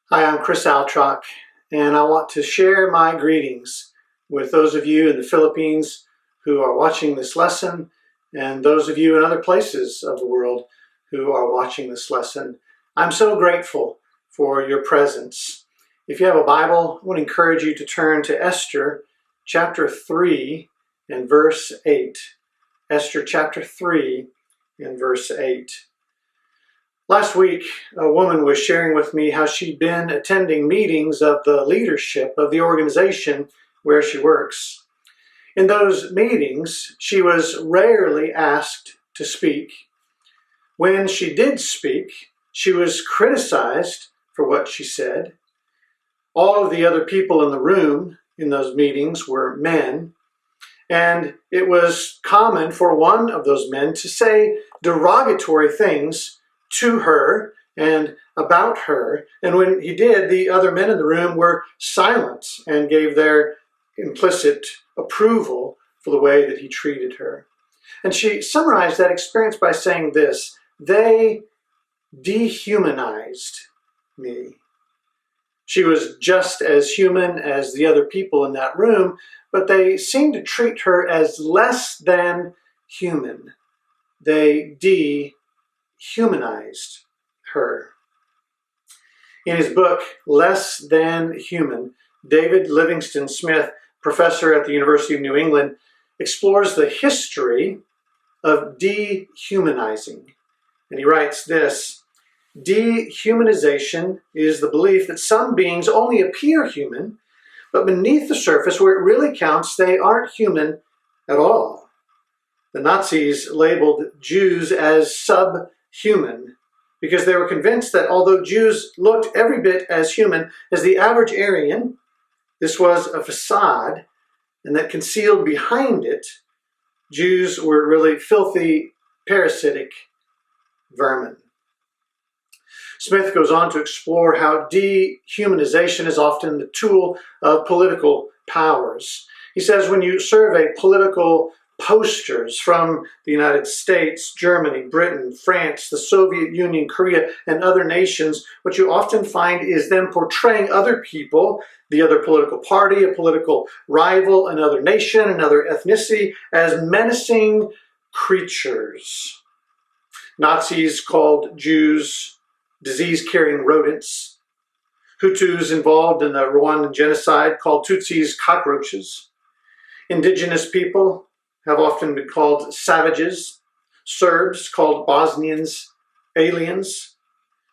Hi, I'm Chris Altrock, and I want to share my greetings with those of you in the Philippines who are watching this lesson, and those of you in other places of the world who are watching this lesson. I'm so grateful for your presence. If you have a Bible, I want to encourage you to turn to Esther chapter 3 and verse 8. Esther chapter 3 and verse 8. Last week, a woman was sharing with me how she'd been attending meetings of the leadership of the organization where she works. In those meetings, she was rarely asked to speak. When she did speak, she was criticized for what she said. All of the other people in the room in those meetings were men, and it was common for one of those men to say derogatory things to her and about her. And when he did, the other men in the room were silent and gave their implicit approval for the way that he treated her. And she summarized that experience by saying this: they dehumanized me. She was just as human as the other people in that room, but they seemed to treat her as less than human. They dehumanized her. In his book, Less Than Human, David Livingston Smith, professor at the University of New England, explores the history of dehumanizing. And he writes this: dehumanization is the belief that some beings only appear human, but beneath the surface, where it really counts, they aren't human at all. The Nazis labeled Jews as subhuman because they were convinced that although Jews looked every bit as human as the average Aryan, this was a facade, and that concealed behind it, Jews were really filthy, parasitic vermin. Smith goes on to explore how dehumanization is often the tool of political powers. He says when you survey political posters from the United States, Germany, Britain, France, the Soviet Union, Korea, and other nations, what you often find is them portraying other people, the other political party, a political rival, another nation, another ethnicity, as menacing creatures. Nazis called Jews disease-carrying rodents. Hutus involved in the Rwandan genocide called Tutsis cockroaches. Indigenous people have often been called savages. Serbs called Bosnians aliens.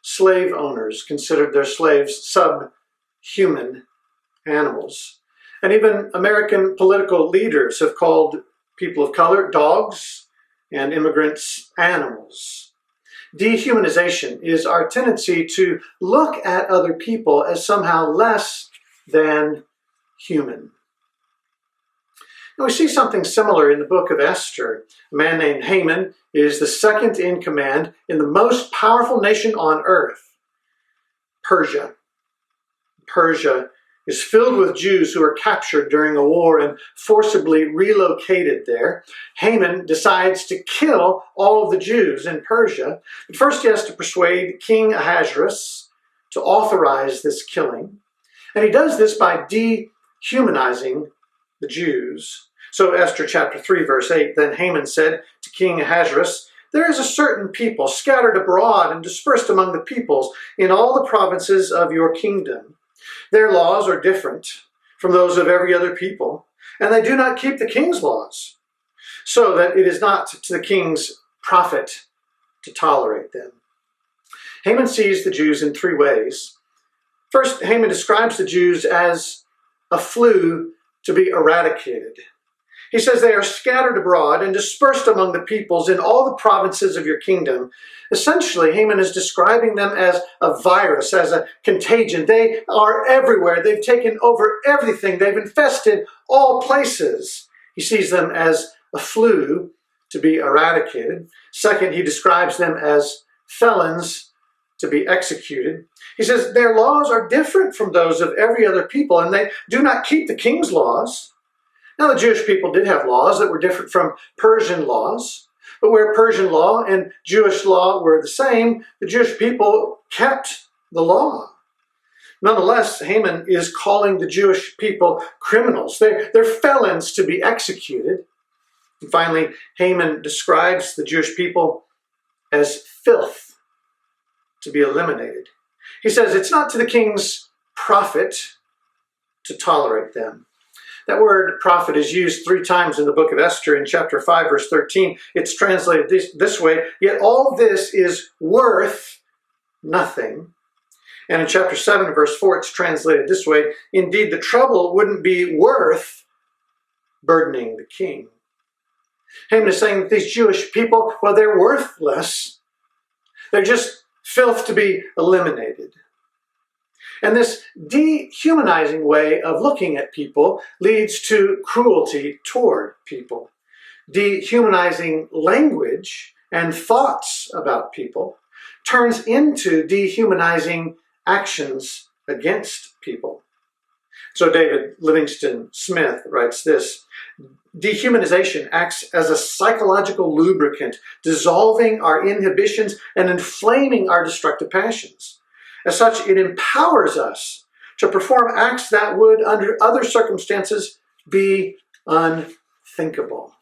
Slave owners considered their slaves subhuman animals. And even American political leaders have called people of color dogs and immigrants animals. Dehumanization is our tendency to look at other people as somehow less than human. Now we see something similar in the book of Esther. A man named Haman is the second in command in the most powerful nation on earth, Persia. Persia is filled with Jews who are captured during a war and forcibly relocated there. Haman decides to kill all of the Jews in Persia. But first he has to persuade King Ahasuerus to authorize this killing. And he does this by dehumanizing the Jews. So Esther chapter 3 verse 8, then Haman said to King Ahasuerus, there is a certain people scattered abroad and dispersed among the peoples in all the provinces of your kingdom. Their laws are different from those of every other people, and they do not keep the king's laws, so that it is not to the king's profit to tolerate them. Haman sees the Jews in three ways. First, Haman describes the Jews as a flu to be eradicated. He says they are scattered abroad and dispersed among the peoples in all the provinces of your kingdom. Essentially, Haman is describing them as a virus, as a contagion. They are everywhere. They've taken over everything. They've infested all places. He sees them as a flu to be eradicated. Second, he describes them as felons to be executed. He says their laws are different from those of every other people, and they do not keep the king's laws. Now, the Jewish people did have laws that were different from Persian laws, but where Persian law and Jewish law were the same, the Jewish people kept the law. Nonetheless, Haman is calling the Jewish people criminals. They're felons to be executed. And finally, Haman describes the Jewish people as filth to be eliminated. He says it's not to the king's profit to tolerate them. That word profit is used 3 times in the book of Esther. In chapter 5, verse 13, it's translated this way, yet all this is worth nothing. And in chapter 7, verse 4, it's translated this way, indeed, the trouble wouldn't be worth burdening the king. Haman is saying that these Jewish people, well, they're worthless. They're just filth to be eliminated. And this dehumanizing way of looking at people leads to cruelty toward people. Dehumanizing language and thoughts about people turns into dehumanizing actions against people. So David Livingston Smith writes this, dehumanization acts as a psychological lubricant, dissolving our inhibitions and inflaming our destructive passions. As such, it empowers us to perform acts that would, under other circumstances, be unthinkable.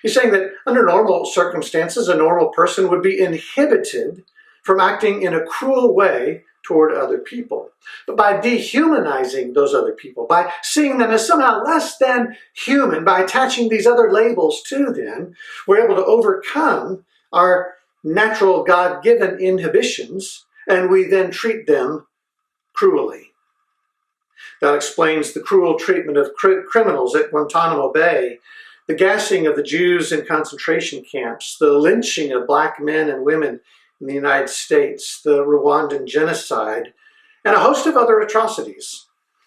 He's saying that under normal circumstances, a normal person would be inhibited from acting in a cruel way toward other people. But by dehumanizing those other people, by seeing them as somehow less than human, by attaching these other labels to them, we're able to overcome our natural God-given inhibitions, and we then treat them cruelly. That explains the cruel treatment of criminals at Guantanamo Bay, the gassing of the Jews in concentration camps, the lynching of black men and women in the United States, the Rwandan genocide, and a host of other atrocities.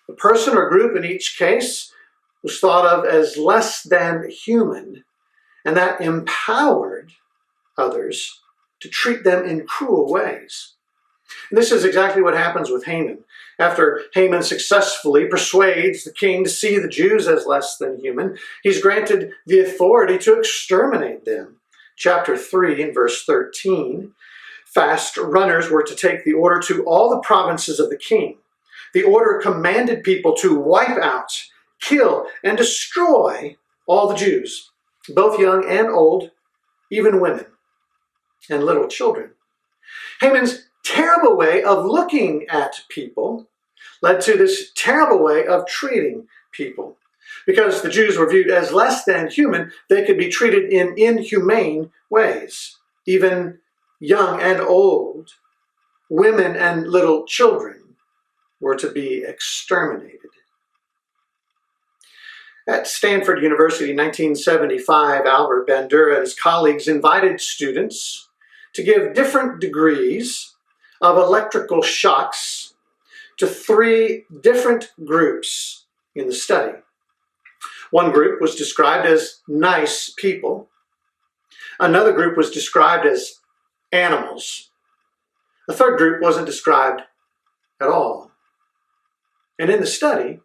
The person or group in each case was thought of as less than human, and that empowered others to treat them in cruel ways. And this is exactly what happens with Haman. After Haman successfully persuades the king to see the Jews as less than human, he's granted the authority to exterminate them. Chapter 3 and verse 13, fast runners were to take the order to all the provinces of the king. The order commanded people to wipe out, kill, and destroy all the Jews, both young and old, even women and little children. Haman's terrible way of looking at people led to this terrible way of treating people. Because the Jews were viewed as less than human, they could be treated in inhumane ways. Even young and old, women and little children were to be exterminated. At Stanford University in 1975, Albert Bandura and his colleagues invited students to give different degrees of electrical shocks to 3 different groups in the study. One group was described as nice people. Another group was described as animals. The third group wasn't described at all. And in the study,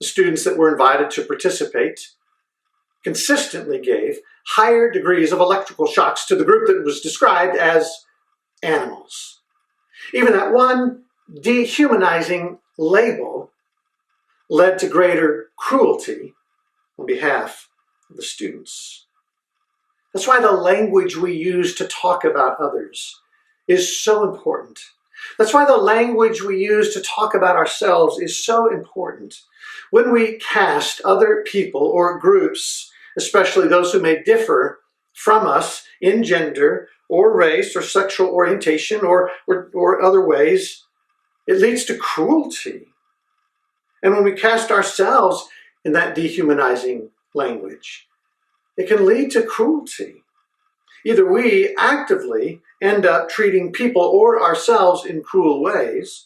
the students that were invited to participate consistently gave higher degrees of electrical shocks to the group that was described as animals. Even that one dehumanizing label led to greater cruelty on behalf of the students. That's why the language we use to talk about others is so important. That's why the language we use to talk about ourselves is so important. When we cast other people or groups, especially those who may differ from us in gender or race or sexual orientation or other ways, it leads to cruelty. And when we cast ourselves in that dehumanizing language, it can lead to cruelty. Either we actively end up treating people or ourselves in cruel ways,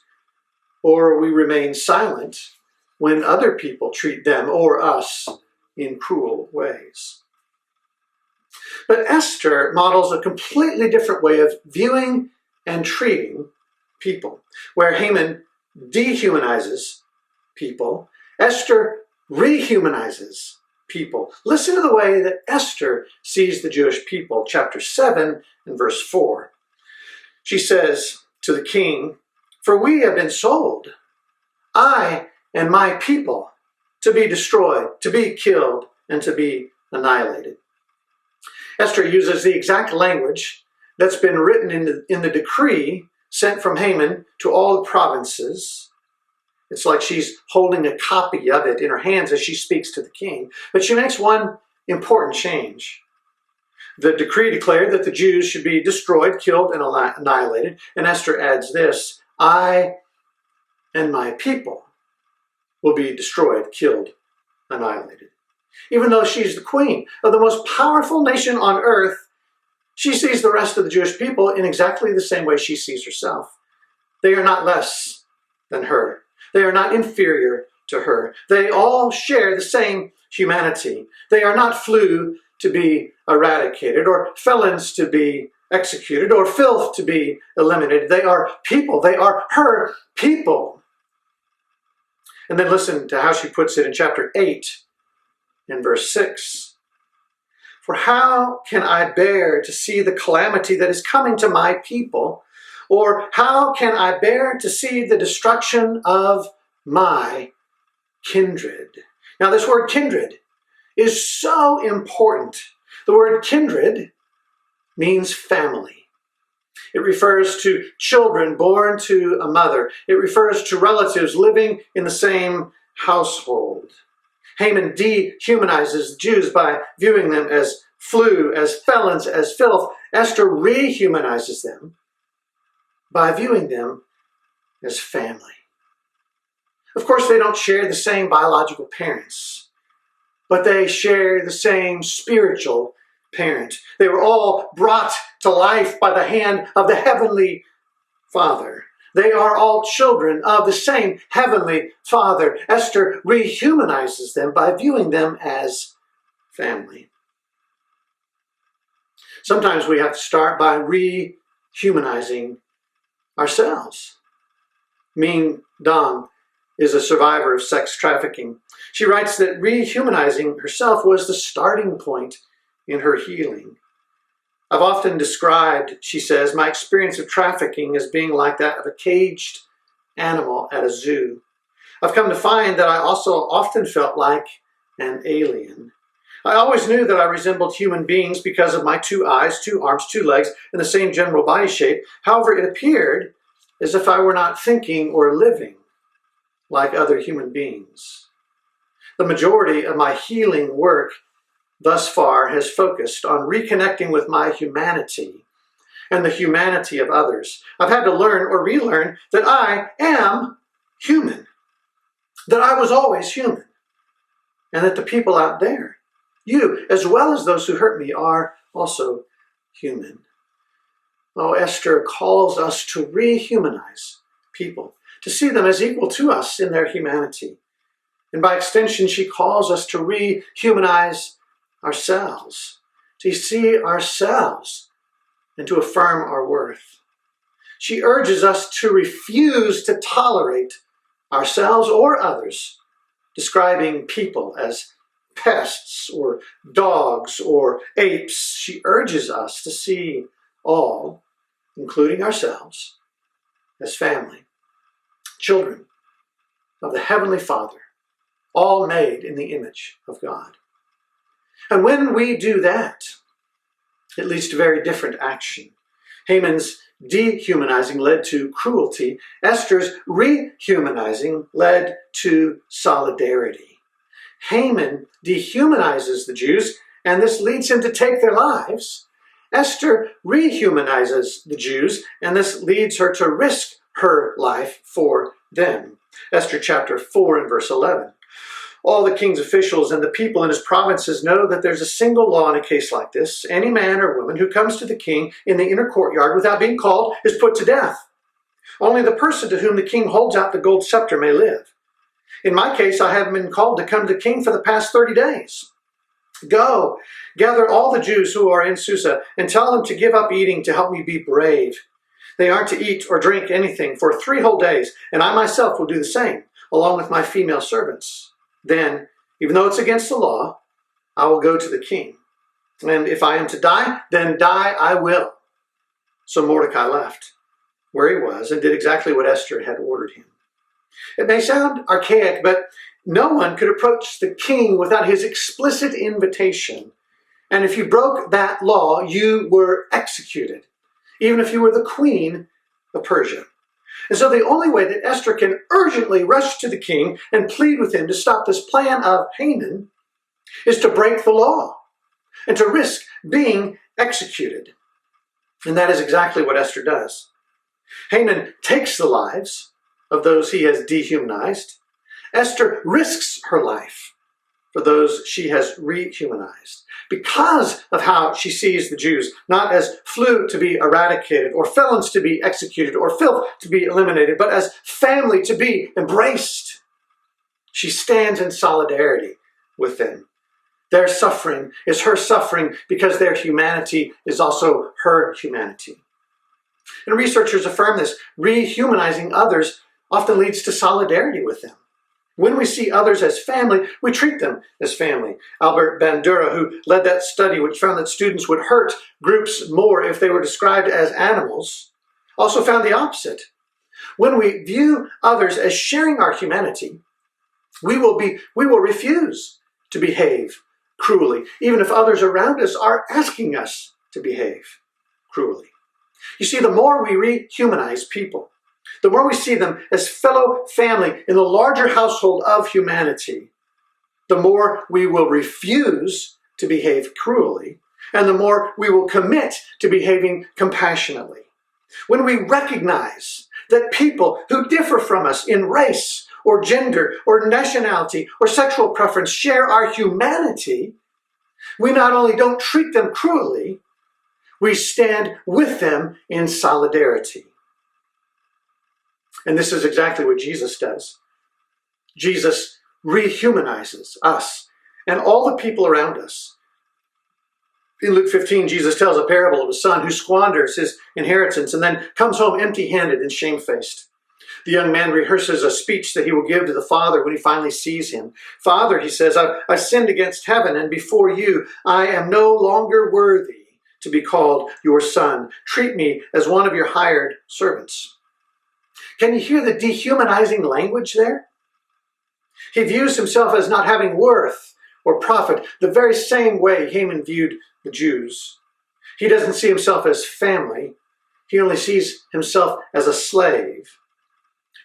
or we remain silent when other people treat them or us in cruel ways. But Esther models a completely different way of viewing and treating people. Where Haman dehumanizes people, Esther rehumanizes people. Listen to the way that Esther sees the Jewish people, chapter 7 and verse 4. She says to the king, For we have been sold, I and my people, to be destroyed, to be killed, and to be annihilated. Esther uses the exact language that's been written in the decree sent from Haman to all the provinces. It's like she's holding a copy of it in her hands as she speaks to the king. But she makes one important change. The decree declared that the Jews should be destroyed, killed, and annihilated. And Esther adds this: I and my people will be destroyed, killed, annihilated. Even though she's the queen of the most powerful nation on earth, she sees the rest of the Jewish people in exactly the same way she sees herself. They are not less than her. They are not inferior to her. They all share the same humanity. They are not flew to be eradicated, or felons to be executed, or filth to be eliminated. They are people. They are her people. And then listen to how she puts it in chapter 8 in verse 6. For how can I bear to see the calamity that is coming to my people? Or how can I bear to see the destruction of my kindred? Now, this word kindred is so important. The word kindred means family. It refers to children born to a mother. It refers to relatives living in the same household. Haman dehumanizes the Jews by viewing them as flew, as felons, as filth. Esther rehumanizes them by viewing them as family. Of course, they don't share the same biological parents, but they share the same spiritual parent. They were all brought to life by the hand of the Heavenly Father. They are all children of the same Heavenly Father. Esther rehumanizes them by viewing them as family. Sometimes we have to start by rehumanizing ourselves. Ming Dong is a survivor of sex trafficking. She writes that rehumanizing herself was the starting point in her healing. I've often described, she says, my experience of trafficking as being like that of a caged animal at a zoo. I've come to find that I also often felt like an alien. I always knew that I resembled human beings because of my 2 eyes, 2 arms, 2 legs, and the same general body shape. However, it appeared as if I were not thinking or living like other human beings. The majority of my healing work thus far has focused on reconnecting with my humanity and the humanity of others. I've had to learn or relearn that I am human, that I was always human, and that the people out there, you, as well as those who hurt me, are also human. Oh, Esther calls us to rehumanize people, to see them as equal to us in their humanity. And by extension, she calls us to rehumanize ourselves, to see ourselves and to affirm our worth. She urges us to refuse to tolerate ourselves or others, describing people as pests or dogs or apes. She urges us to see all, including ourselves, as family, children of the Heavenly Father, all made in the image of God. And when we do that, it leads to very different action. Haman's dehumanizing led to cruelty. Esther's rehumanizing led to solidarity. Haman dehumanizes the Jews, and this leads him to take their lives. Esther rehumanizes the Jews, and this leads her to risk her life for them. Esther chapter 4 and verse 11. All the king's officials and the people in his provinces know that there's a single law in a case like this. Any man or woman who comes to the king in the inner courtyard without being called is put to death. Only the person to whom the king holds out the gold scepter may live. In my case, I haven't been called to come to the king for the past 30 days. Go, gather all the Jews who are in Susa and tell them to give up eating to help me be brave. They aren't to eat or drink anything for 3 whole days, and I myself will do the same, along with my female servants. Then, even though it's against the law, I will go to the king. And if I am to die, then die I will. So Mordecai left. where he was and did exactly what Esther had ordered him. It may sound archaic, but no one could approach the king without his explicit invitation. And if you broke that law, you were executed, even if you were the queen of Persia. And so the only way that Esther can urgently rush to the king and plead with him to stop this plan of Haman is to break the law and to risk being executed. And that is exactly what Esther does. Haman takes the lives of those he has dehumanized. Esther risks her life for those she has rehumanized because of how she sees the Jews, not as flu to be eradicated or felons to be executed or filth to be eliminated, but as family to be embraced. She stands in solidarity with them. Their suffering is her suffering because their humanity is also her humanity. And researchers affirm this. Rehumanizing others often leads to solidarity with them. When we see others as family, we treat them as family. Albert Bandura, who led that study which found that students would hurt groups more if they were described as animals, also found the opposite. When we view others as sharing our humanity, we will refuse to behave cruelly, even if others around us are asking us to behave cruelly. You see, the more we rehumanize people, the more we see them as fellow family in the larger household of humanity, the more we will refuse to behave cruelly, and the more we will commit to behaving compassionately. When we recognize that people who differ from us in race or gender or nationality or sexual preference share our humanity, we not only don't treat them cruelly, we stand with them in solidarity. And this is exactly what Jesus does. Jesus rehumanizes us and all the people around us. In Luke 15, Jesus tells a parable of a son who squanders his inheritance and then comes home empty-handed and shamefaced. The young man rehearses a speech that he will give to the father when he finally sees him. Father, he says, I sinned against heaven and before you. I am no longer worthy to be called your son. Treat me as one of your hired servants. Can you hear the dehumanizing language there? He views himself as not having worth or profit, the very same way Haman viewed the Jews. He doesn't see himself as family. He only sees himself as a slave.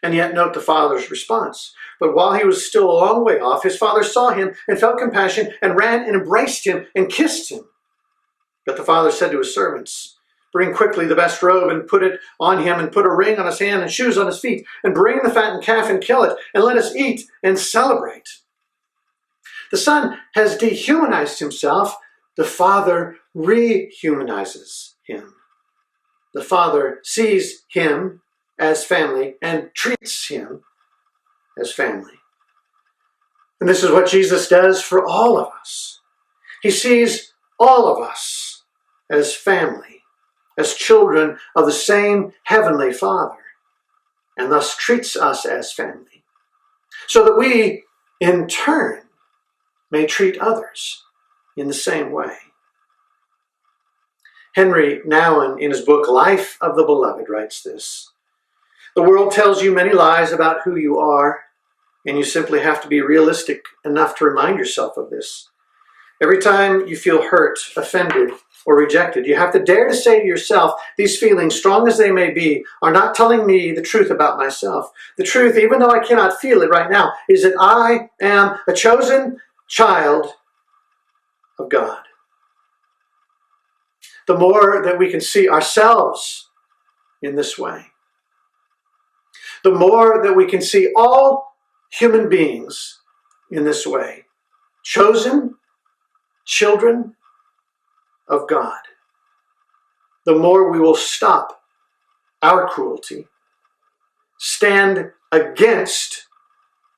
And yet note the father's response. But while he was still a long way off, his father saw him and felt compassion and ran and embraced him and kissed him. But the father said to his servants, bring quickly the best robe and put it on him and put a ring on his hand and shoes on his feet and bring the fattened calf and kill it and let us eat and celebrate. The son has dehumanized himself. The father rehumanizes him. The father sees him as family and treats him as family. And this is what Jesus does for all of us. He sees all of us as family, as children of the same heavenly Father, and thus treats us as family, so that we, in turn, may treat others in the same way. Henry Nouwen, in his book Life of the Beloved, writes this: the world tells you many lies about who you are, and you simply have to be realistic enough to remind yourself of this. Every time you feel hurt, offended, or rejected, you have to dare to say to yourself, these feelings, strong as they may be, are not telling me the truth about myself. The truth, even though I cannot feel it right now, is that I am a chosen child of God. The more that we can see ourselves in this way, the more that we can see all human beings in this way, chosen children of God, the more we will stop our cruelty, stand against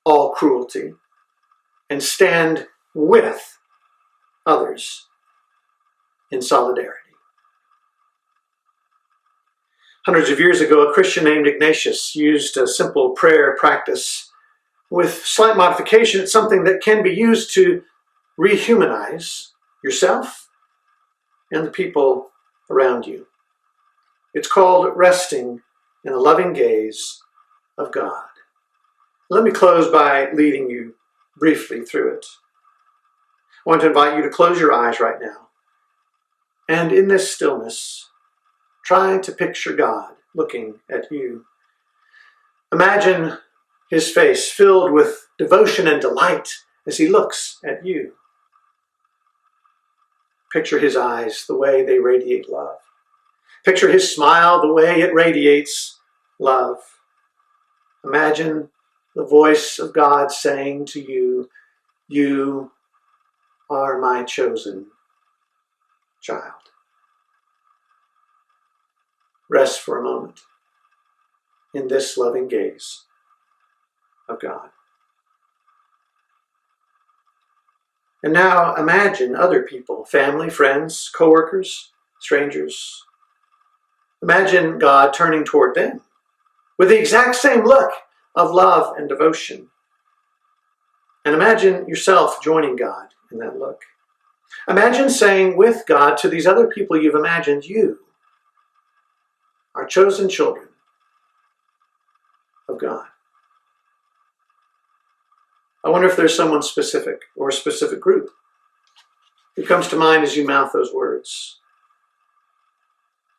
all cruelty, and stand with others in solidarity. Hundreds of years ago, a Christian named Ignatius used a simple prayer practice. With slight modification, it's something that can be used to rehumanize yourself and the people around you. It's called resting in the loving gaze of God. Let me close by leading you briefly through it. I want to invite you to close your eyes right now. And in this stillness, try to picture God looking at you. Imagine his face filled with devotion and delight as he looks at you. Picture his eyes, the way they radiate love. Picture his smile, the way it radiates love. Imagine the voice of God saying to you, "You are my chosen child." Rest for a moment in this loving gaze of God. And now imagine other people, family, friends, coworkers, strangers. Imagine God turning toward them with the exact same look of love and devotion. And imagine yourself joining God in that look. Imagine saying with God to these other people you've imagined, "You are chosen children of God." I wonder if there's someone specific or a specific group who comes to mind as you mouth those words.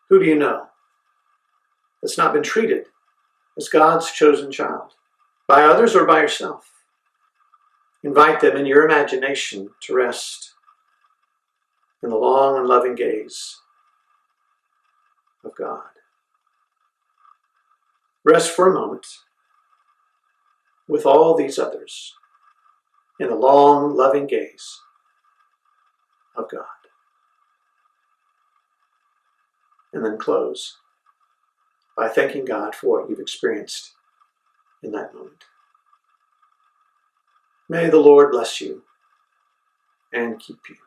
Who do you know that's not been treated as God's chosen child, by others or by yourself? Invite them in your imagination to rest in the long and loving gaze of God. Rest for a moment with all these others in the long, loving gaze of God. And then close by thanking God for what you've experienced in that moment. May the Lord bless you and keep you.